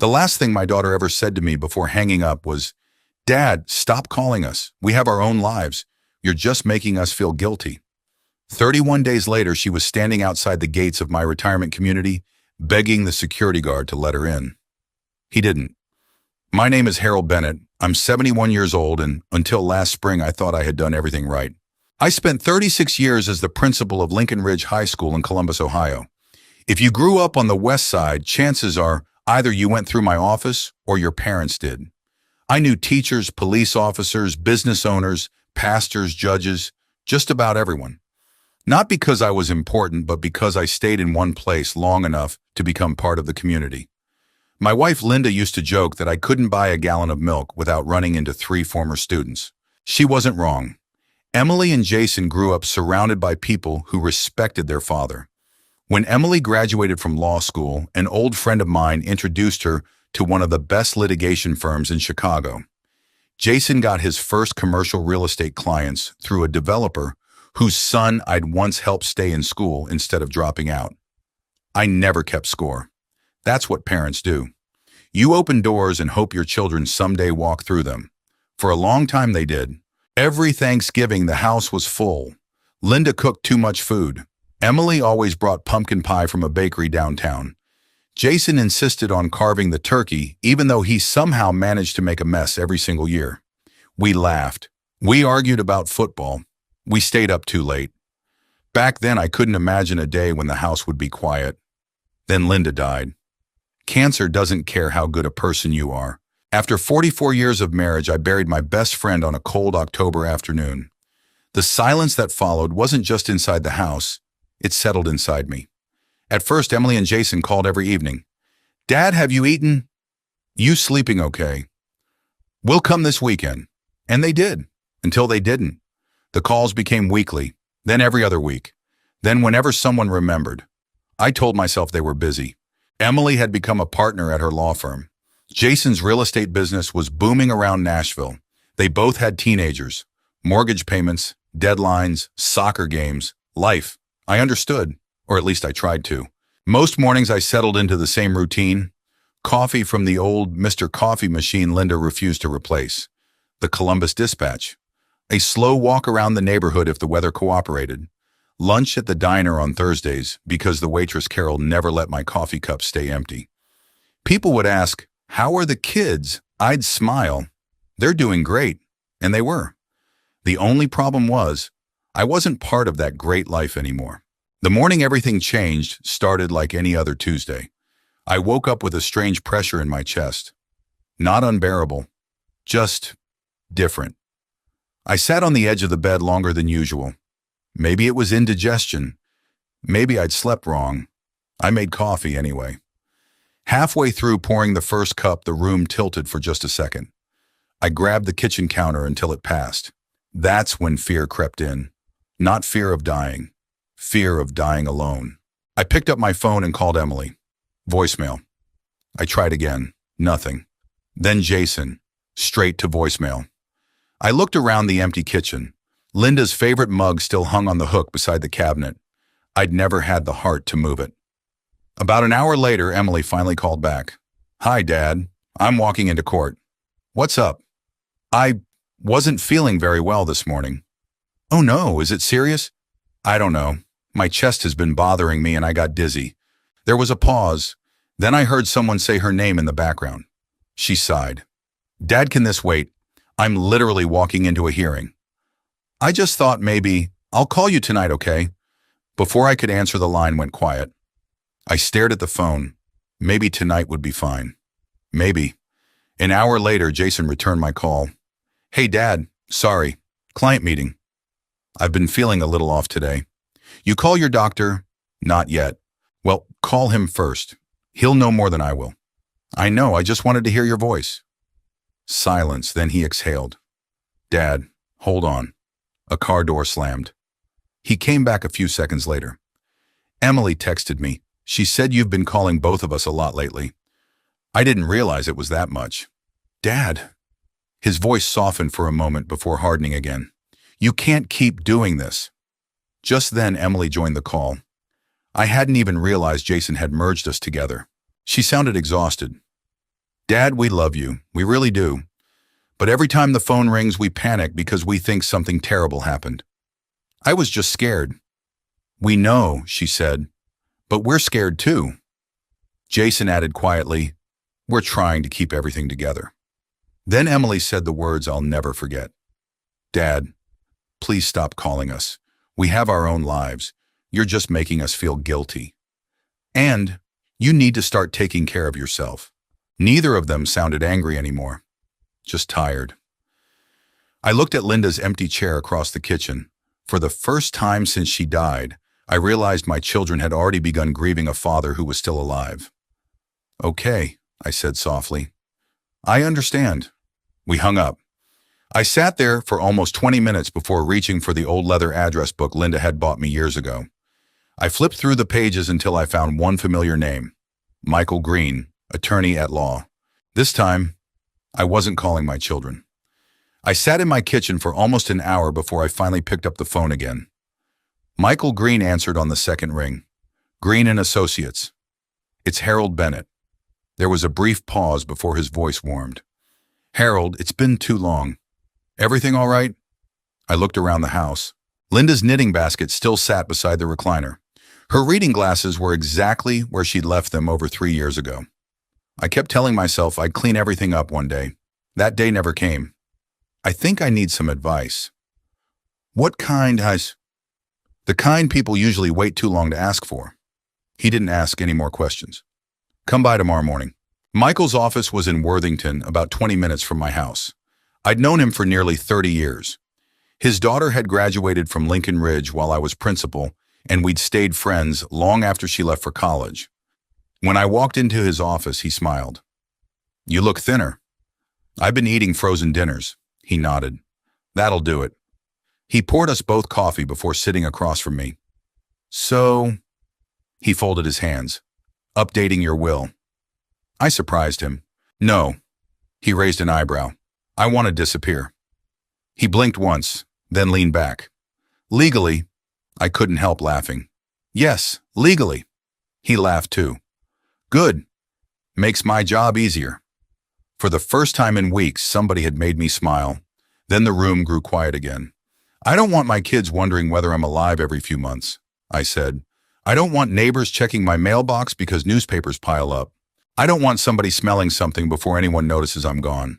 The last thing my daughter ever said to me before hanging up was, "Dad, stop calling us. We have our own lives. You're just making us feel guilty." 31 days later, she was standing outside the gates of my retirement community, begging the security guard to let her in. He didn't. My name is Harold Bennett. I'm 71 years old, and until last spring, I thought I had done everything right. I spent 36 years as the principal of Lincoln Ridge High School in Columbus, Ohio. If you grew up on the west side, chances are either you went through my office or your parents did. I knew teachers, police officers, business owners, pastors, judges, just about everyone. Not because I was important, but because I stayed in one place long enough to become part of the community. My wife Linda used to joke that I couldn't buy a gallon of milk without running into 3 former students. She wasn't wrong. Emily and Jason grew up surrounded by people who respected their father. When Emily graduated from law school, an old friend of mine introduced her to one of the best litigation firms in Chicago. Jason got his first commercial real estate clients through a developer whose son I'd once helped stay in school instead of dropping out. I never kept score. That's what parents do. You open doors and hope your children someday walk through them. For a long time they did. Every Thanksgiving the house was full. Linda cooked too much food. Emily always brought pumpkin pie from a bakery downtown. Jason insisted on carving the turkey, even though he somehow managed to make a mess every single year. We laughed. We argued about football. We stayed up too late. Back then, I couldn't imagine a day when the house would be quiet. Then Linda died. Cancer doesn't care how good a person you are. After 44 years of marriage, I buried my best friend on a cold October afternoon. The silence that followed wasn't just inside the house, it settled inside me. At first, Emily and Jason called every evening. "Dad, have you eaten? You sleeping okay? We'll come this weekend." And they did, until they didn't. The calls became weekly, then every other week. Then whenever someone remembered, I told myself they were busy. Emily had become a partner at her law firm. Jason's real estate business was booming around Nashville. They both had teenagers, mortgage payments, deadlines, soccer games, life. I understood, or at least I tried to. Most mornings I settled into the same routine. Coffee from the old Mr. Coffee machine Linda refused to replace. The Columbus Dispatch. A slow walk around the neighborhood if the weather cooperated. Lunch at the diner on Thursdays because the waitress Carol never let my coffee cup stay empty. People would ask, "How are the kids?" I'd smile. "They're doing great." And they were. The only problem was, I wasn't part of that great life anymore. The morning everything changed started like any other Tuesday. I woke up with a strange pressure in my chest. Not unbearable, just different. I sat on the edge of the bed longer than usual. Maybe it was indigestion. Maybe I'd slept wrong. I made coffee anyway. Halfway through pouring the first cup, the room tilted for just a second. I grabbed the kitchen counter until it passed. That's when fear crept in. Not fear of dying. Fear of dying alone. I picked up my phone and called Emily. Voicemail. I tried again. Nothing. Then Jason. Straight to voicemail. I looked around the empty kitchen. Linda's favorite mug still hung on the hook beside the cabinet. I'd never had the heart to move it. About an hour later, Emily finally called back. "Hi, Dad. I'm walking into court." "What's up?" "I wasn't feeling very well this morning." "Oh no, is it serious?" "I don't know. My chest has been bothering me and I got dizzy." There was a pause. Then I heard someone say her name in the background. She sighed. "Dad, can this wait? I'm literally walking into a hearing." "I just thought maybe, I'll call you tonight, okay?" Before I could answer, the line went quiet. I stared at the phone. Maybe tonight would be fine. Maybe. An hour later, Jason returned my call. "Hey, Dad, sorry. Client meeting. I've been feeling a little off today." "You call your doctor?" "Not yet." "Well, call him first. He'll know more than I will." "I know, I just wanted to hear your voice." Silence, then he exhaled. "Dad, hold on." A car door slammed. He came back a few seconds later. "Emily texted me. She said you've been calling both of us a lot lately." I didn't realize it was that much. "Dad." His voice softened for a moment before hardening again. "You can't keep doing this." Just then, Emily joined the call. I hadn't even realized Jason had merged us together. She sounded exhausted. Dad, we love you. We really do. But every time the phone rings, we panic because we think something terrible happened. I was just scared. We know, she said, but we're scared too. Jason added quietly, we're trying to keep everything together. Then Emily said the words I'll never forget. Dad, please stop calling us. We have our own lives. You're just making us feel guilty. And you need to start taking care of yourself. Neither of them sounded angry anymore, just tired. I looked at Linda's empty chair across the kitchen. For the first time since she died, I realized my children had already begun grieving a father who was still alive. Okay, I said softly. I understand. We hung up. I sat there for almost 20 minutes before reaching for the old leather address book Linda had bought me years ago. I flipped through the pages until I found one familiar name, Michael Green, attorney at law. This time, I wasn't calling my children. I sat in my kitchen for almost an hour before I finally picked up the phone again. Michael Green answered on the second ring. Green and Associates. It's Harold Bennett. There was a brief pause before his voice warmed. Harold, it's been too long. Everything all right? I looked around the house. Linda's knitting basket still sat beside the recliner. Her reading glasses were exactly where she'd left them over 3 years ago. I kept telling myself I'd clean everything up one day. That day never came. I think I need some advice. What kind has... The kind people usually wait too long to ask for. He didn't ask any more questions. Come by tomorrow morning. Michael's office was in Worthington, about 20 minutes from my house. I'd known him for nearly 30 years. His daughter had graduated from Lincoln Ridge while I was principal, and we'd stayed friends long after she left for college. When I walked into his office, he smiled. You look thinner. I've been eating frozen dinners. He nodded. That'll do it. He poured us both coffee before sitting across from me. So, he folded his hands. Updating your will. I surprised him. No. He raised an eyebrow. I want to disappear. He blinked once, then leaned back. Legally, I couldn't help laughing. Yes, legally. He laughed too. Good. Makes my job easier. For the first time in weeks, somebody had made me smile. Then the room grew quiet again. I don't want my kids wondering whether I'm alive every few months, I said. I don't want neighbors checking my mailbox because newspapers pile up. I don't want somebody smelling something before anyone notices I'm gone.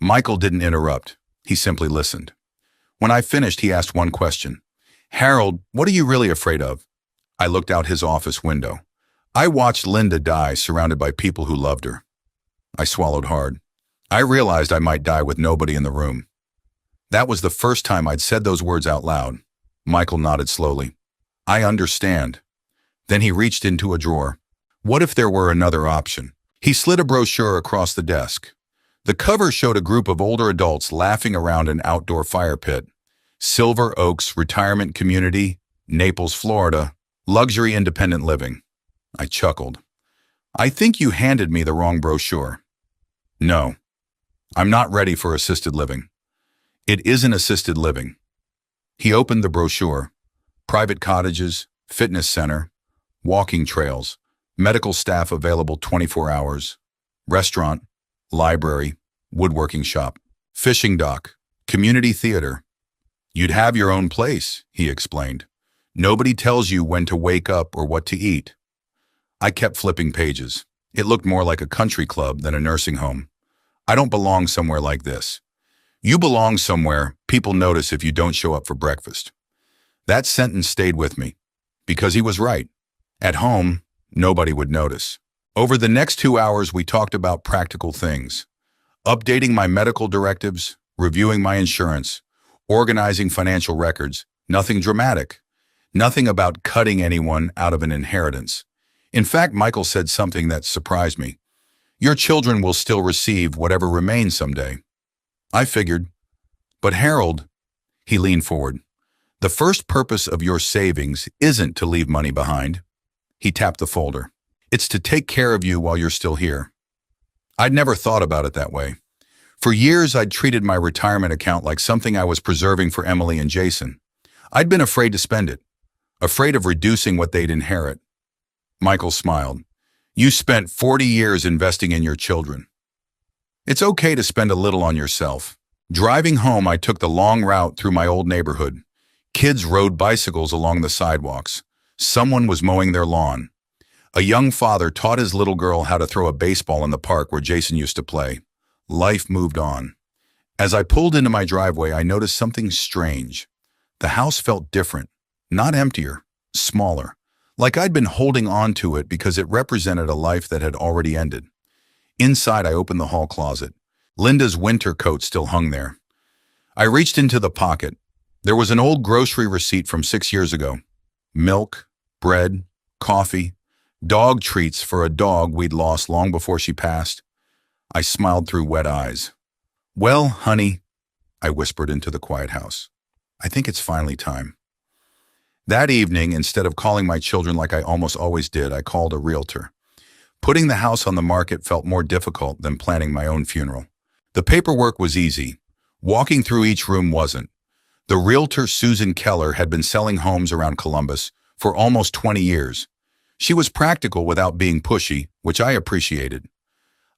Michael didn't interrupt. He simply listened. When I finished, he asked one question. Harold, what are you really afraid of? I looked out his office window. I watched Linda die surrounded by people who loved her. I swallowed hard. I realized I might die with nobody in the room. That was the first time I'd said those words out loud. Michael nodded slowly. I understand. Then he reached into a drawer. What if there were another option? He slid a brochure across the desk. The cover showed a group of older adults laughing around an outdoor fire pit. Silver Oaks Retirement Community, Naples, Florida, luxury independent living. I chuckled. I think you handed me the wrong brochure. No, I'm not ready for assisted living. It isn't assisted living. He opened the brochure. Private cottages, fitness center, walking trails, medical staff available 24 hours, restaurant, library, woodworking shop, fishing dock, community theater. You'd have your own place, he explained. Nobody tells you when to wake up or what to eat. I kept flipping pages. It looked more like a country club than a nursing home. I don't belong somewhere like this. You belong somewhere people notice if you don't show up for breakfast. That sentence stayed with me, because he was right. At home, nobody would notice. Over the next 2 hours, we talked about practical things. Updating my medical directives, reviewing my insurance, organizing financial records. Nothing dramatic. Nothing about cutting anyone out of an inheritance. In fact, Michael said something that surprised me. Your children will still receive whatever remains someday. I figured. But Harold, he leaned forward. The first purpose of your savings isn't to leave money behind. He tapped the folder. It's to take care of you while you're still here. I'd never thought about it that way. For years, I'd treated my retirement account like something I was preserving for Emily and Jason. I'd been afraid to spend it, afraid of reducing what they'd inherit. Michael smiled. You spent 40 years investing in your children. It's okay to spend a little on yourself. Driving home, I took the long route through my old neighborhood. Kids rode bicycles along the sidewalks. Someone was mowing their lawn. A young father taught his little girl how to throw a baseball in the park where Jason used to play. Life moved on. As I pulled into my driveway, I noticed something strange. The house felt different, not emptier, smaller, like I'd been holding on to it because it represented a life that had already ended. Inside, I opened the hall closet. Linda's winter coat still hung there. I reached into the pocket. There was an old grocery receipt from 6 years ago. Milk, bread, coffee, dog treats for a dog we'd lost long before she passed. I smiled through wet eyes. "Well, honey," I whispered into the quiet house, "I think it's finally time." That evening, instead of calling my children like I almost always did, I called a realtor. Putting the house on the market felt more difficult than planning my own funeral. The paperwork was easy. Walking through each room wasn't. The realtor, Susan Keller, had been selling homes around Columbus for almost 20 years. She was practical without being pushy, which I appreciated.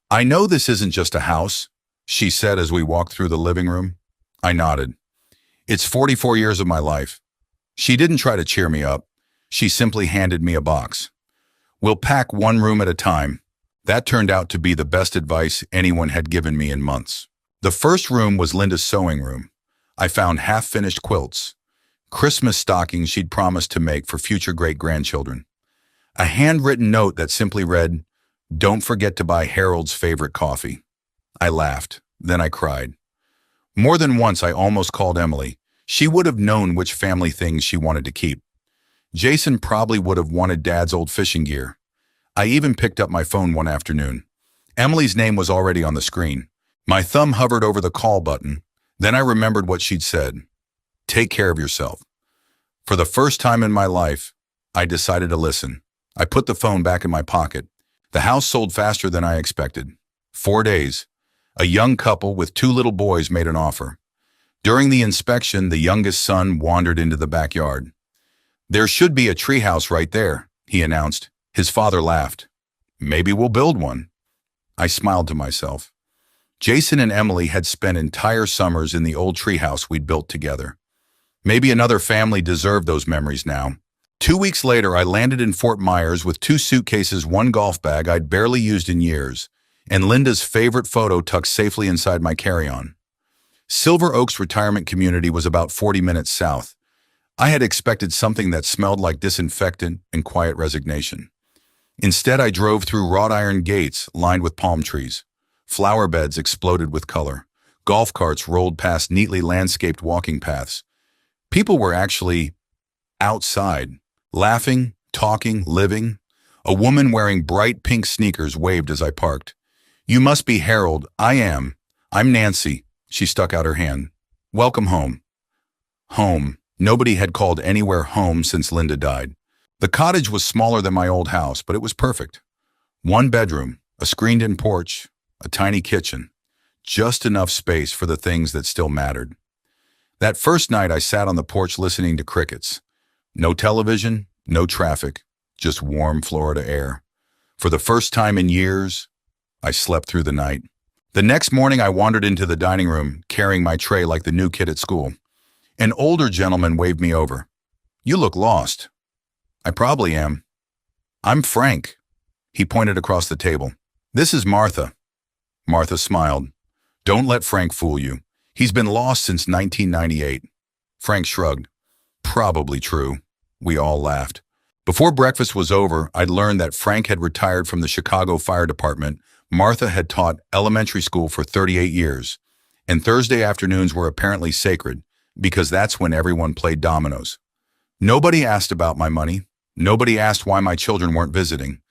"I know this isn't just a house," she said as we walked through the living room. I nodded. "It's 44 years of my life." She didn't try to cheer me up. She simply handed me a box. "We'll pack one room at a time." That turned out to be the best advice anyone had given me in months. The first room was Linda's sewing room. I found half-finished quilts, Christmas stockings she'd promised to make for future great-grandchildren. A handwritten note that simply read, "Don't forget to buy Harold's favorite coffee." I laughed, then I cried. More than once I almost called Emily. She would have known which family things she wanted to keep. Jason probably would have wanted Dad's old fishing gear. I even picked up my phone one afternoon. Emily's name was already on the screen. My thumb hovered over the call button. Then I remembered what she'd said. "Take care of yourself." For the first time in my life, I decided to listen. I put the phone back in my pocket. The house sold faster than I expected. 4 days. A young couple with 2 little boys made an offer. During the inspection, the youngest son wandered into the backyard. "There should be a treehouse right there," he announced. His father laughed. "Maybe we'll build one." I smiled to myself. Jason and Emily had spent entire summers in the old treehouse we'd built together. Maybe another family deserved those memories now. 2 weeks later, I landed in Fort Myers with 2 suitcases, 1 golf bag I'd barely used in years, and Linda's favorite photo tucked safely inside my carry-on. Silver Oaks Retirement Community was about 40 minutes south. I had expected something that smelled like disinfectant and quiet resignation. Instead, I drove through wrought iron gates lined with palm trees. Flower beds exploded with color. Golf carts rolled past neatly landscaped walking paths. People were actually outside, laughing, talking, living. A woman wearing bright pink sneakers waved as I parked. "You must be Harold." "I am. I'm Nancy." She stuck out her hand. "Welcome home." Home. Nobody had called anywhere home since Linda died. The cottage was smaller than my old house, but it was perfect. 1 bedroom, a screened-in porch, a tiny kitchen. Just enough space for the things that still mattered. That first night I sat on the porch listening to crickets. No television, no traffic, just warm Florida air. For the first time in years, I slept through the night. The next morning I wandered into the dining room, carrying my tray like the new kid at school. An older gentleman waved me over. "You look lost." "I probably am." "I'm Frank." He pointed across the table. "This is Martha." Martha smiled. "Don't let Frank fool you. He's been lost since 1998. Frank shrugged. "Probably true." We all laughed. Before breakfast was over, I'd learned that Frank had retired from the Chicago Fire Department. Martha had taught elementary school for 38 years, and Thursday afternoons were apparently sacred because that's when everyone played dominoes. Nobody asked about my money. Nobody asked why my children weren't visiting.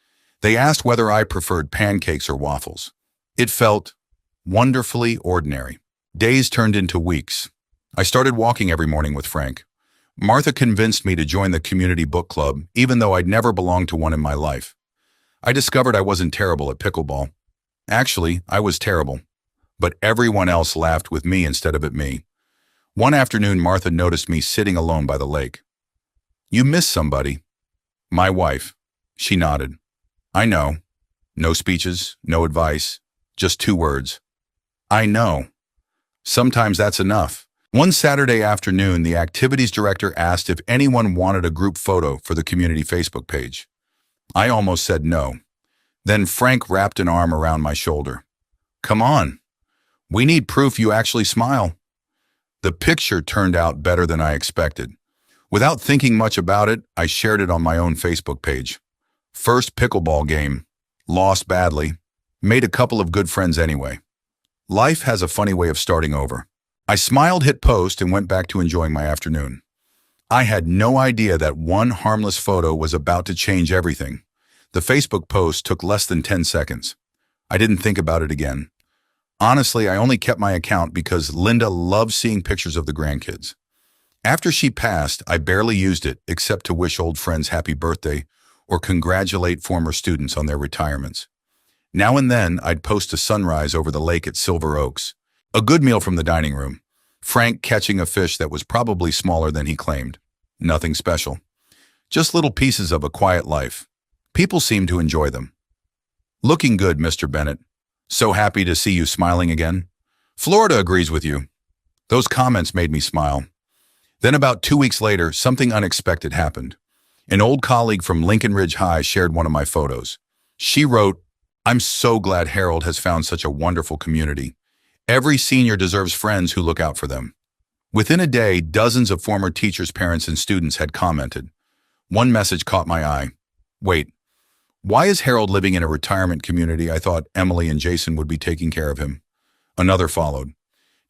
They asked whether I preferred pancakes or waffles. It felt wonderfully ordinary. Days turned into weeks. I started walking every morning with Frank. Martha convinced me to join the community book club, even though I'd never belonged to one in my life. I discovered I wasn't terrible at pickleball. Actually, I was terrible. But everyone else laughed with me instead of at me. One afternoon, Martha noticed me sitting alone by the lake. "You miss somebody." "My wife." She nodded. "I know." No speeches, no advice, just 2 words. I know. Sometimes that's enough. One Saturday afternoon, the activities director asked if anyone wanted a group photo for the community Facebook page. I almost said no. Then Frank wrapped an arm around my shoulder. Come on. We need proof you actually smile. The picture turned out better than I expected. Without thinking much about it, I shared it on my own Facebook page. First pickleball game. Lost badly. Made a couple of good friends anyway. Life has a funny way of starting over. I smiled, hit post, and went back to enjoying my afternoon. I had no idea that one harmless photo was about to change everything. The Facebook post took less than 10 seconds. I didn't think about it again. Honestly, I only kept my account because Linda loves seeing pictures of the grandkids. After she passed, I barely used it except to wish old friends happy birthday or congratulate former students on their retirements. Now and then, I'd post a sunrise over the lake at Silver Oaks, a good meal from the dining room, Frank catching a fish that was probably smaller than he claimed. Nothing special. Just little pieces of a quiet life. People seem to enjoy them. Looking good, Mr. Bennett. So happy to see you smiling again. Florida agrees with you. Those comments made me smile. Then about 2 weeks later, something unexpected happened. An old colleague from Lincoln Ridge High shared one of my photos. She wrote, "I'm so glad Harold has found such a wonderful community. Every senior deserves friends who look out for them." Within a day, dozens of former teachers, parents, and students had commented. One message caught my eye. Wait, why is Harold living in a retirement community? I thought Emily and Jason would be taking care of him. Another followed.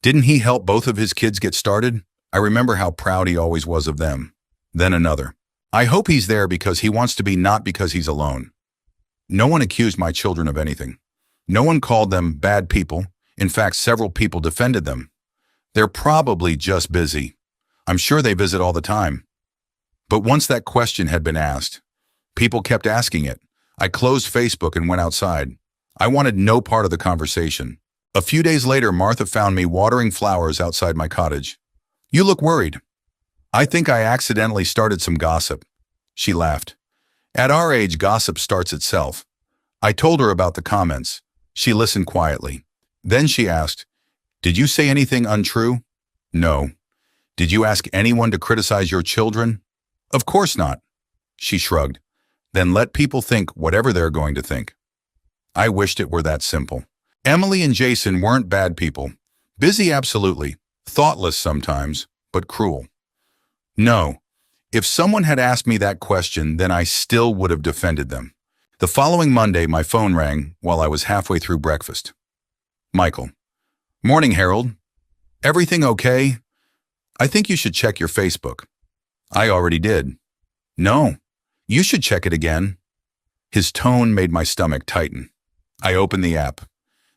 Didn't he help both of his kids get started? I remember how proud he always was of them. Then another. I hope he's there because he wants to be, not because he's alone. No one accused my children of anything. No one called them bad people. In fact, several people defended them. They're probably just busy. I'm sure they visit all the time. But once that question had been asked, people kept asking it. I closed Facebook and went outside. I wanted no part of the conversation. A few days later, Martha found me watering flowers outside my cottage. "You look worried." "I think I accidentally started some gossip." She laughed. At our age, gossip starts itself. I told her about the comments. She listened quietly. Then she asked, "Did you say anything untrue?" "No." "Did you ask anyone to criticize your children?" "Of course not." She shrugged. "Then let people think whatever they're going to think." I wished it were that simple. Emily and Jason weren't bad people. Busy, absolutely. Thoughtless sometimes, but cruel. No. If someone had asked me that question, then I still would have defended them. The following Monday, my phone rang while I was halfway through breakfast. Michael. "Morning, Harold. Everything okay? I think you should check your Facebook." "I already did." "No. You should check it again." His tone made my stomach tighten. I opened the app.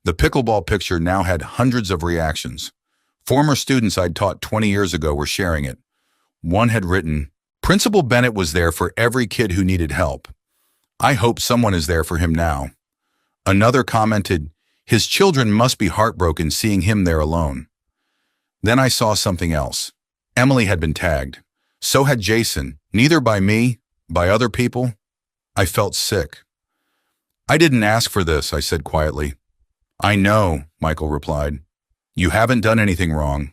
The pickleball picture now had hundreds of reactions. Former students I'd taught 20 years ago were sharing it. One had written, "Principal Bennett was there for every kid who needed help. I hope someone is there for him now." Another commented, "His children must be heartbroken seeing him there alone." Then I saw something else. Emily had been tagged. So had Jason, neither by me, by other people. I felt sick. "I didn't ask for this," I said quietly. "I know," Michael replied. "You haven't done anything wrong."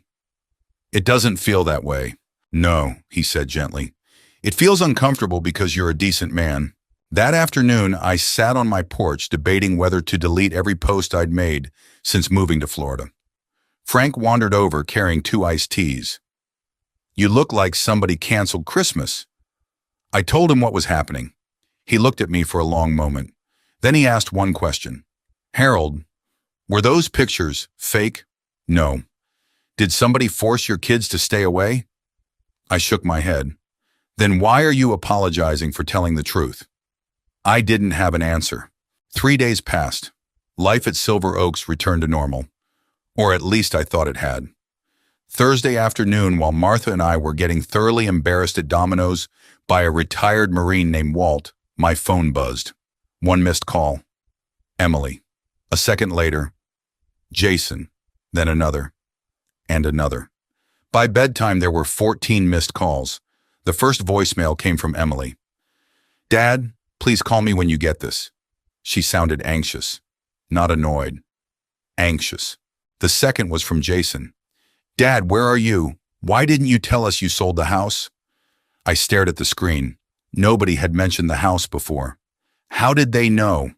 "It doesn't feel that way." "No," he said gently. "It feels uncomfortable because you're a decent man." That afternoon, I sat on my porch debating whether to delete every post I'd made since moving to Florida. Frank wandered over carrying 2 iced teas. "You look like somebody canceled Christmas." I told him what was happening. He looked at me for a long moment. Then he asked one question. "Harold, were those pictures fake?" "No." "Did somebody force your kids to stay away?" I shook my head. "Then why are you apologizing for telling the truth?" I didn't have an answer. 3 days passed. Life at Silver Oaks returned to normal. Or at least I thought it had. Thursday afternoon, while Martha and I were getting thoroughly embarrassed at Domino's by a retired Marine named Walt, my phone buzzed. One missed call. Emily. A second later, Jason. Then another. And another. By bedtime, there were 14 missed calls. The first voicemail came from Emily. "Dad, please call me when you get this." She sounded anxious, not annoyed. Anxious. The second was from Jason. Dad, where are you? Why didn't you tell us you sold the house? I stared at the screen. Nobody had mentioned the house before. How did they know?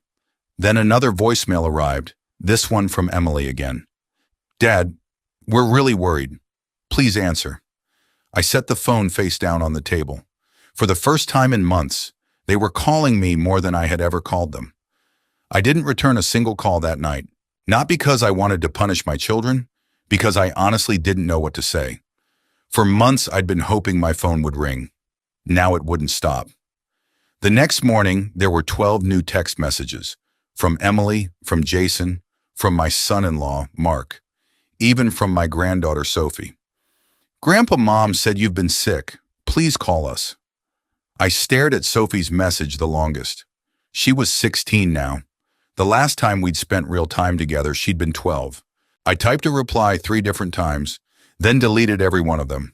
Then another voicemail arrived, this one from Emily again. Dad, we're really worried. Please answer. I set the phone face down on the table. For the first time in months, they were calling me more than I had ever called them. I didn't return a single call that night, not because I wanted to punish my children, because I honestly didn't know what to say. For months, I'd been hoping my phone would ring. Now it wouldn't stop. The next morning, there were 12 new text messages, from Emily, from Jason, from my son-in-law, Mark, even from my granddaughter, Sophie. Grandpa Mom said you've been sick. Please call us. I stared at Sophie's message the longest. She was 16 now. The last time we'd spent real time together, she'd been 12. I typed a reply 3 different times, then deleted every one of them.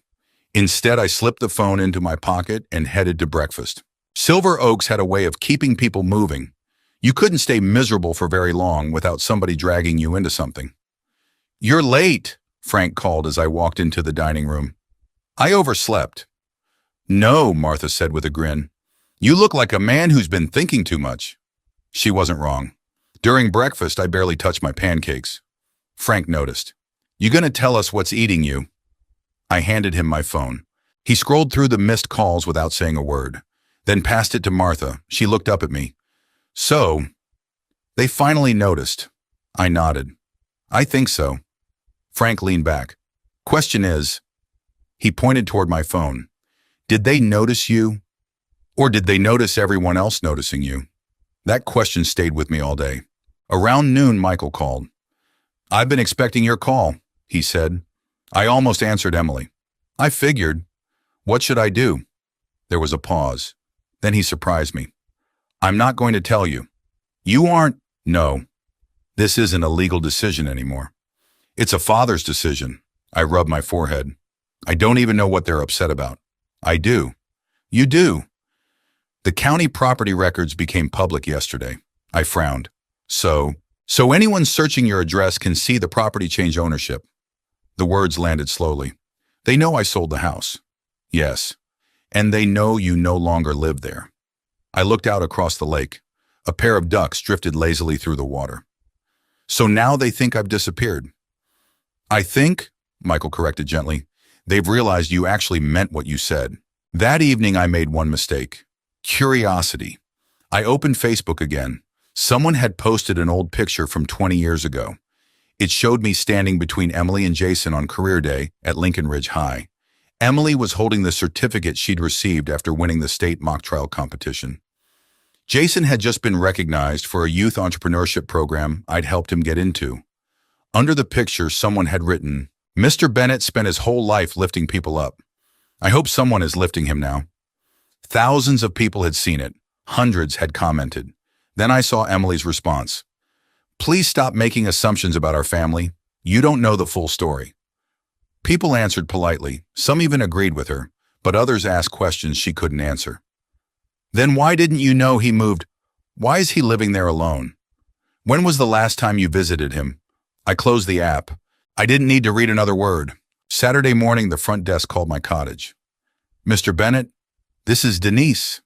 Instead, I slipped the phone into my pocket and headed to breakfast. Silver Oaks had a way of keeping people moving. You couldn't stay miserable for very long without somebody dragging you into something. You're late, Frank called as I walked into the dining room. I overslept. No, Martha said with a grin. You look like a man who's been thinking too much. She wasn't wrong. During breakfast, I barely touched my pancakes. Frank noticed. You gonna tell us what's eating you? I handed him my phone. He scrolled through the missed calls without saying a word, then passed it to Martha. She looked up at me. So, they finally noticed. I nodded. I think so. Frank leaned back. Question is, he pointed toward my phone. Did they notice you? Or did they notice everyone else noticing you? That question stayed with me all day. Around noon, Michael called. I've been expecting your call, he said. I almost answered Emily. I figured. What should I do? There was a pause. Then he surprised me. I'm not going to tell you. You aren't. No. This isn't a legal decision anymore. It's a father's decision. I rubbed my forehead. I don't even know what they're upset about. I do. You do. The county property records became public yesterday. I frowned. So anyone searching your address can see the property change ownership. The words landed slowly. They know I sold the house. Yes. And they know you no longer live there. I looked out across the lake. A pair of ducks drifted lazily through the water. So now they think I've disappeared. I think, Michael corrected gently, they've realized you actually meant what you said. That evening I made one mistake. Curiosity. I opened Facebook again. Someone had posted an old picture from 20 years ago. It showed me standing between Emily and Jason on career day at Lincoln Ridge High. Emily was holding the certificate she'd received after winning the state mock trial competition. Jason had just been recognized for a youth entrepreneurship program I'd helped him get into. Under the picture, someone had written, Mr. Bennett spent his whole life lifting people up. I hope someone is lifting him now. Thousands of people had seen it. Hundreds had commented. Then I saw Emily's response. Please stop making assumptions about our family. You don't know the full story. People answered politely. Some even agreed with her, but others asked questions she couldn't answer. Then why didn't you know he moved? Why is he living there alone? When was the last time you visited him? I closed the app. I didn't need to read another word. Saturday morning, the front desk called my cottage. Mr. Bennett, this is Denise.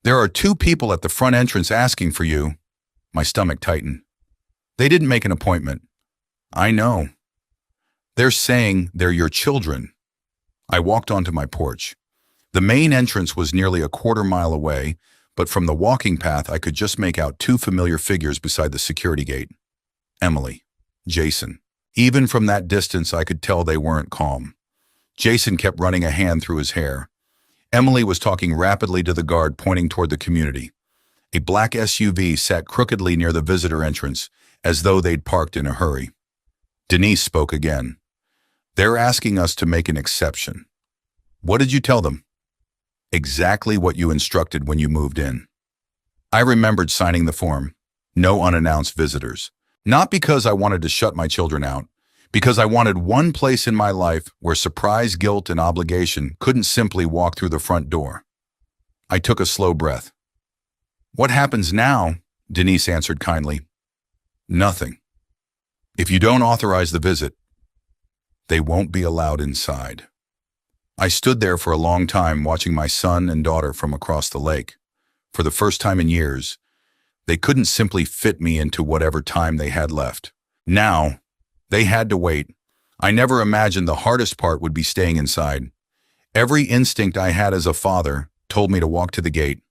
There are 2 people at the front entrance asking for you. My stomach tightened. They didn't make an appointment. I know. They're saying they're your children. I walked onto my porch. The main entrance was nearly a quarter-mile away, but from the walking path I could just make out 2 familiar figures beside the security gate. Emily, Jason. Even from that distance I could tell they weren't calm. Jason kept running a hand through his hair. Emily was talking rapidly to the guard pointing toward the community. A black SUV sat crookedly near the visitor entrance, as though they'd parked in a hurry. Denise spoke again. They're asking us to make an exception. What did you tell them? Exactly what you instructed when you moved in. I remembered signing the form. No unannounced visitors. Not because I wanted to shut my children out, because I wanted one place in my life where surprise, guilt, and obligation couldn't simply walk through the front door. I took a slow breath. What happens now? Denise answered kindly. Nothing. If you don't authorize the visit, they won't be allowed inside. I stood there for a long time watching my son and daughter from across the lake. For the first time in years, they couldn't simply fit me into whatever time they had left. Now, they had to wait. I never imagined the hardest part would be staying inside. Every instinct I had as a father told me to walk to the gate,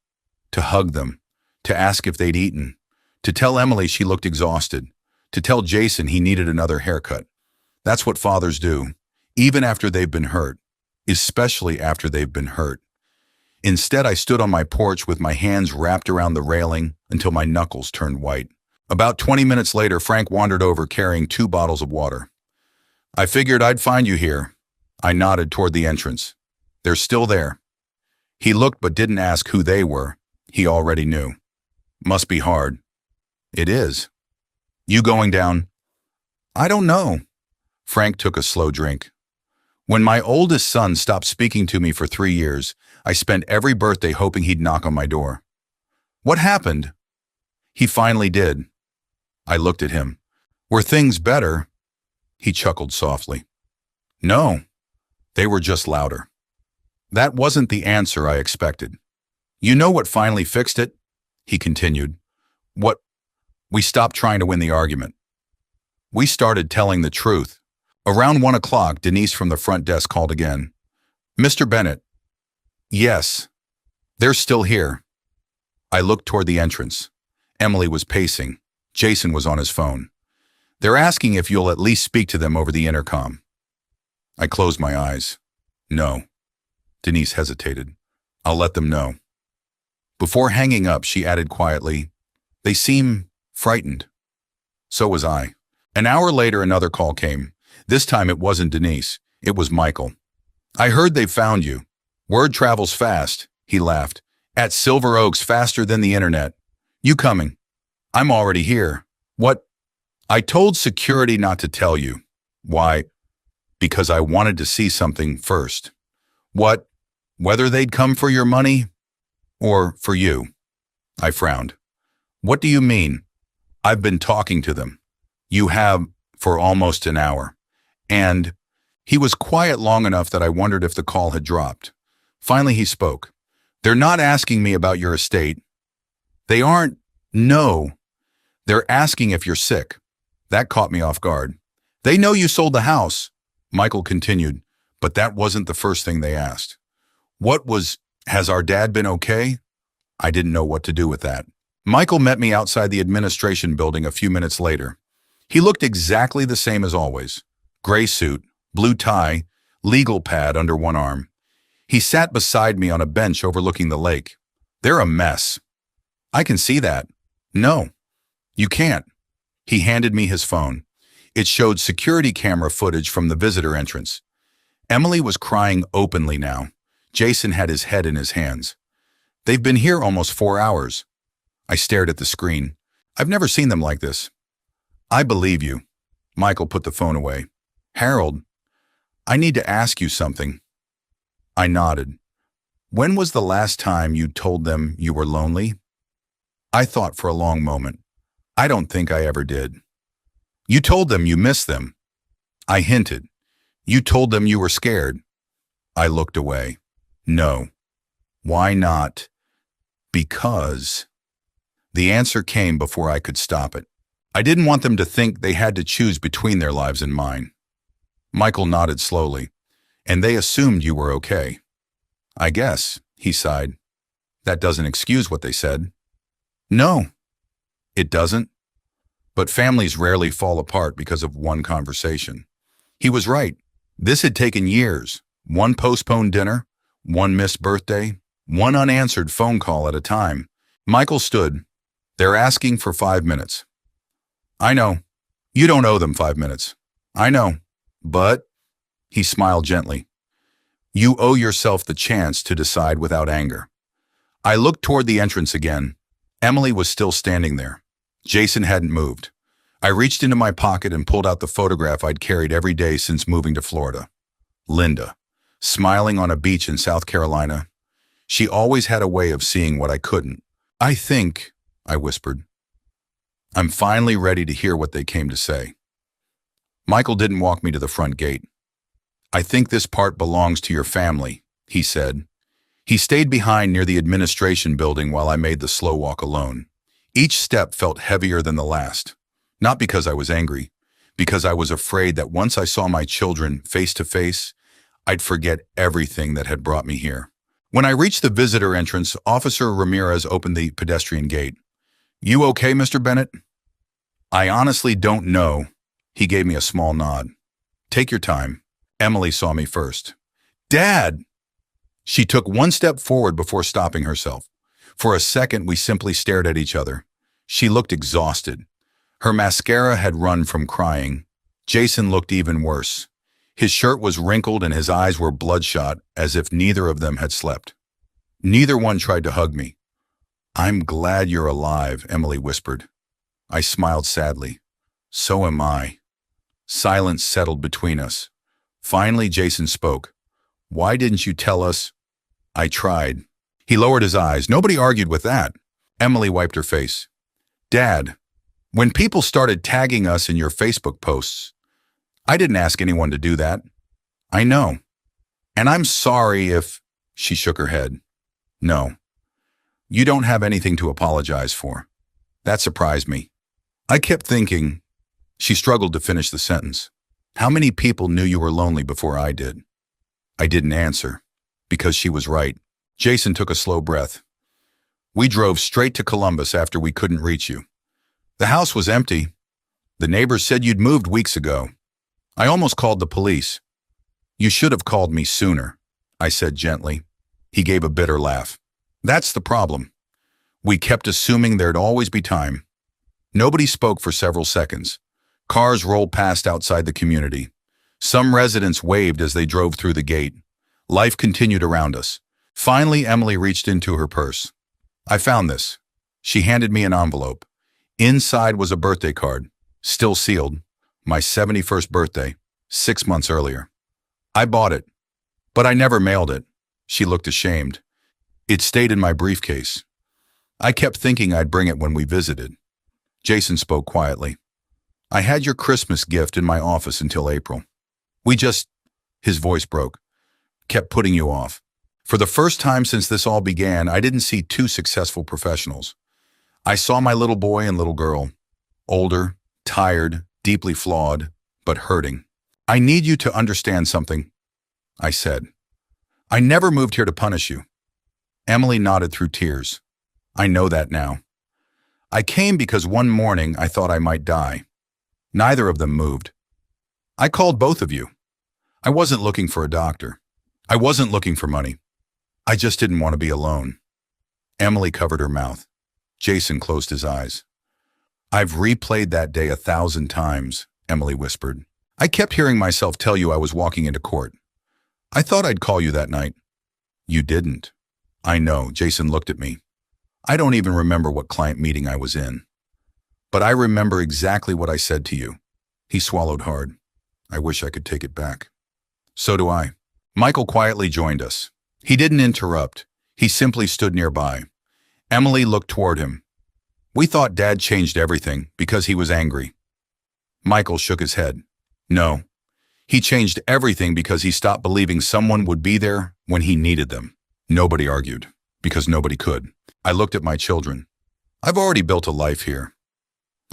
to hug them, to ask if they'd eaten, to tell Emily she looked exhausted, to tell Jason he needed another haircut. That's what fathers do, even after they've been hurt, especially after they've been hurt. Instead, I stood on my porch with my hands wrapped around the railing until my knuckles turned white. About 20 minutes later, Frank wandered over carrying 2 bottles of water. I figured I'd find you here. I nodded toward the entrance. They're still there. He looked but didn't ask who they were. He already knew. Must be hard. It is. You going down? I don't know. Frank took a slow drink. When my oldest son stopped speaking to me for 3 years, I spent every birthday hoping he'd knock on my door. What happened? He finally did. I looked at him. Were things better? He chuckled softly. No, they were just louder. That wasn't the answer I expected. You know what finally fixed it? He continued. What? We stopped trying to win the argument. We started telling the truth. Around 1 o'clock, Denise from the front desk called again. Mr. Bennett. Yes. They're still here. I looked toward the entrance. Emily was pacing. Jason was on his phone. They're asking if you'll at least speak to them over the intercom. I closed my eyes. No. Denise hesitated. I'll let them know. Before hanging up, she added quietly, They seem frightened. So was I. An hour later, another call came. This time it wasn't Denise. It was Michael. I heard they found you. Word travels fast, he laughed. At Silver Oaks, faster than the internet. You coming? I'm already here. What? I told security not to tell you. Why? Because I wanted to see something first. What? Whether they'd come for your money or for you? I frowned. What do you mean? I've been talking to them. You have for almost an hour. And he was quiet long enough that I wondered if the call had dropped. Finally, he spoke. They're not asking me about your estate. They aren't. No. They're asking if you're sick. That caught me off guard. They know you sold the house, Michael continued, but that wasn't the first thing they asked. Has our dad been okay? I didn't know what to do with that. Michael met me outside the administration building a few minutes later. He looked exactly the same as always. Gray suit, blue tie, legal pad under one arm. He sat beside me on a bench overlooking the lake. They're a mess. I can see that. No, you can't. He handed me his phone. It showed security camera footage from the visitor entrance. Emily was crying openly now. Jason had his head in his hands. They've been here almost 4 hours. I stared at the screen. I've never seen them like this. I believe you. Michael put the phone away. Harold, I need to ask you something. I nodded. When was the last time you told them you were lonely? I thought for a long moment. I don't think I ever did. You told them you missed them. I hinted. You told them you were scared. I looked away. No. Why not? Because. The answer came before I could stop it. I didn't want them to think they had to choose between their lives and mine. Michael nodded slowly. And they assumed you were okay. I guess, he sighed. That doesn't excuse what they said. No, it doesn't. But families rarely fall apart because of one conversation. He was right. This had taken years. One postponed dinner, one missed birthday, one unanswered phone call at a time. Michael stood. They're asking for 5 minutes. I know. You don't owe them 5 minutes. I know. But, he smiled gently, you owe yourself the chance to decide without anger. I looked toward the entrance again. Emily was still standing there. Jason hadn't moved. I reached into my pocket and pulled out the photograph I'd carried every day since moving to Florida. Linda, smiling on a beach in South Carolina. She always had a way of seeing what I couldn't. I think, I whispered. I'm finally ready to hear what they came to say. Michael didn't walk me to the front gate. "I think this part belongs to your family," he said. He stayed behind near the administration building while I made the slow walk alone. Each step felt heavier than the last. Not because I was angry, because I was afraid that once I saw my children face to face, I'd forget everything that had brought me here. When I reached the visitor entrance, Officer Ramirez opened the pedestrian gate. "You okay, Mr. Bennett?" "I honestly don't know." He gave me a small nod. "Take your time." Emily saw me first. "Dad!" She took one step forward before stopping herself. For a second, we simply stared at each other. She looked exhausted. Her mascara had run from crying. Jason looked even worse. His shirt was wrinkled and his eyes were bloodshot, as if neither of them had slept. Neither one tried to hug me. "I'm glad you're alive," Emily whispered. I smiled sadly. "So am I." Silence settled between us. Finally, Jason spoke. "Why didn't you tell us?" I tried. He lowered his eyes. "Nobody argued with that." Emily wiped her face. "Dad, when people started tagging us in your Facebook posts, I didn't ask anyone to do that." "I know. And I'm sorry if—" She shook her head. "No. You don't have anything to apologize for." That surprised me. I kept thinking. She struggled to finish the sentence. "How many people knew you were lonely before I did?" I didn't answer, because she was right. Jason took a slow breath. "We drove straight to Columbus after we couldn't reach you. The house was empty. The neighbors said you'd moved weeks ago. I almost called the police." "You should have called me sooner," I said gently. He gave a bitter laugh. "That's the problem. We kept assuming there'd always be time." Nobody spoke for several seconds. Cars rolled past outside the community. Some residents waved as they drove through the gate. Life continued around us. Finally, Emily reached into her purse. "I found this." She handed me an envelope. Inside was a birthday card, still sealed, my 71st birthday, 6 months earlier. "I bought it, but I never mailed it." She looked ashamed. "It stayed in my briefcase. I kept thinking I'd bring it when we visited." Jason spoke quietly. "I had your Christmas gift in my office until April. We just—" His voice broke. "Kept putting you off. For the first time since this all began, I didn't see two successful professionals. I saw my little boy and little girl. Older, tired, deeply flawed, but hurting. I need you to understand something," I said. "I never moved here to punish you." Emily nodded through tears. "I know that now. I came because one morning I thought I might die. Neither of them moved. I called both of you. I wasn't looking for a doctor. I wasn't looking for money. I just didn't want to be alone." Emily covered her mouth. Jason closed his eyes. "I've replayed that day 1,000 times, Emily whispered. "I kept hearing myself tell you I was walking into court. I thought I'd call you that night." "You didn't." "I know," Jason looked at me. "I don't even remember what client meeting I was in. But I remember exactly what I said to you." He swallowed hard. "I wish I could take it back." "So do I." Michael quietly joined us. He didn't interrupt. He simply stood nearby. Emily looked toward him. "We thought Dad changed everything because he was angry." Michael shook his head. "No. He changed everything because he stopped believing someone would be there when he needed them." Nobody argued, because nobody could. I looked at my children. I've already built a life here.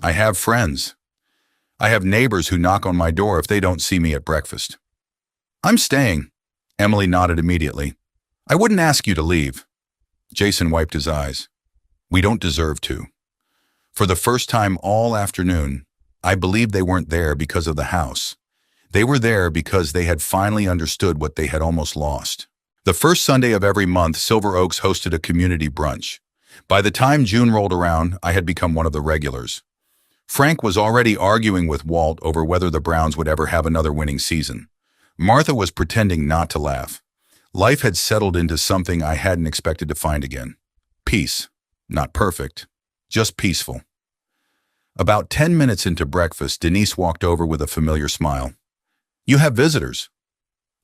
I have friends. I have neighbors who knock on my door if they don't see me at breakfast. "I'm staying." Emily nodded immediately. "I wouldn't ask you to leave." Jason wiped his eyes. "We don't deserve to." For the first time all afternoon, I believed they weren't there because of the house. They were there because they had finally understood what they had almost lost. The first Sunday of every month, Silver Oaks hosted a community brunch. By the time June rolled around, I had become one of the regulars. Frank was already arguing with Walt over whether the Browns would ever have another winning season. Martha was pretending not to laugh. Life had settled into something I hadn't expected to find again. Peace. Not perfect. Just peaceful. About 10 minutes into breakfast, Denise walked over with a familiar smile. "You have visitors."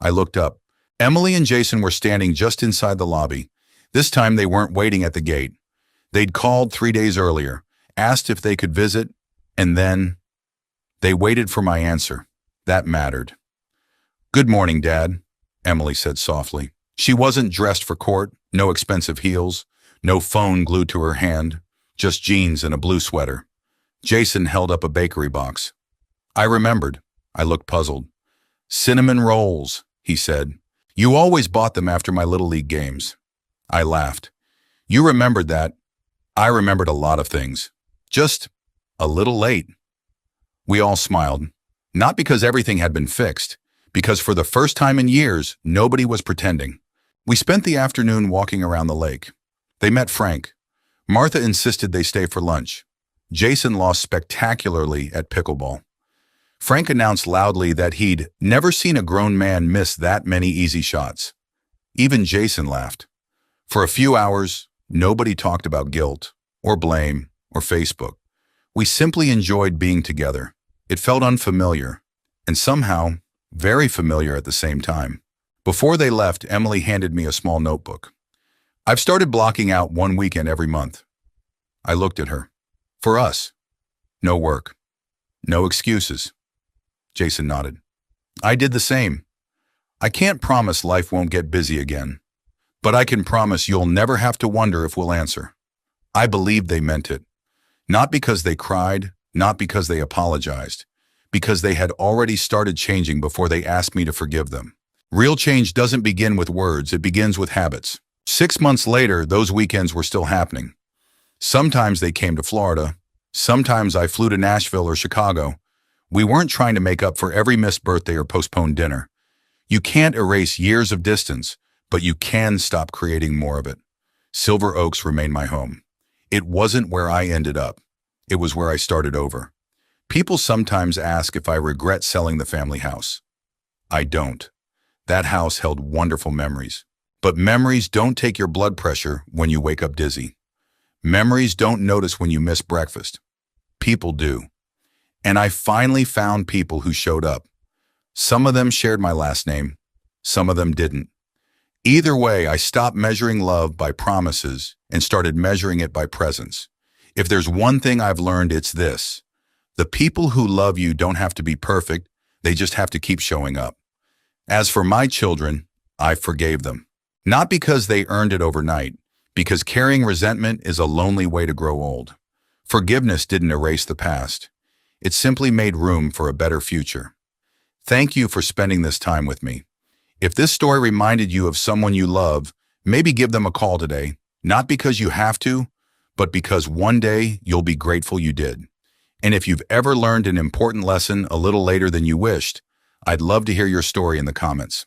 I looked up. Emily and Jason were standing just inside the lobby. This time they weren't waiting at the gate. They'd called 3 days earlier, asked if they could visit, and then they waited for my answer. That mattered. "Good morning, Dad," Emily said softly. She wasn't dressed for court, no expensive heels, no phone glued to her hand, just jeans and a blue sweater. Jason held up a bakery box. I remembered. I looked puzzled. "Cinnamon rolls," he said. "You always bought them after my Little League games." I laughed. "You remembered that. I remembered a lot of things. Just a little late." We all smiled, not because everything had been fixed, because for the first time in years, nobody was pretending. We spent the afternoon walking around the lake. They met Frank. Martha insisted they stay for lunch. Jason lost spectacularly at pickleball. Frank announced loudly that he'd never seen a grown man miss that many easy shots. Even Jason laughed. For a few hours, nobody talked about guilt, or blame, or Facebook. We simply enjoyed being together. It felt unfamiliar, and somehow very familiar at the same time. Before they left, Emily handed me a small notebook. "I've started blocking out one weekend every month." I looked at her. "For us. No work. No excuses." Jason nodded. "I did the same. I can't promise life won't get busy again, but I can promise you'll never have to wonder if we'll answer." I believed they meant it. Not because they cried, not because they apologized, because they had already started changing before they asked me to forgive them. Real change doesn't begin with words, it begins with habits. 6 months later, those weekends were still happening. Sometimes they came to Florida. Sometimes I flew to Nashville or Chicago. We weren't trying to make up for every missed birthday or postponed dinner. You can't erase years of distance, but you can stop creating more of it. Silver Oaks remained my home. It wasn't where I ended up. It was where I started over. People sometimes ask if I regret selling the family house. I don't. That house held wonderful memories. But memories don't take your blood pressure when you wake up dizzy. Memories don't notice when you miss breakfast. People do. And I finally found people who showed up. Some of them shared my last name. Some of them didn't. Either way, I stopped measuring love by promises and started measuring it by presence. If there's one thing I've learned, it's this. The people who love you don't have to be perfect. They just have to keep showing up. As for my children, I forgave them. Not because they earned it overnight, because carrying resentment is a lonely way to grow old. Forgiveness didn't erase the past. It simply made room for a better future. Thank you for spending this time with me. If this story reminded you of someone you love, maybe give them a call today, not because you have to, but because one day you'll be grateful you did. And if you've ever learned an important lesson a little later than you wished, I'd love to hear your story in the comments.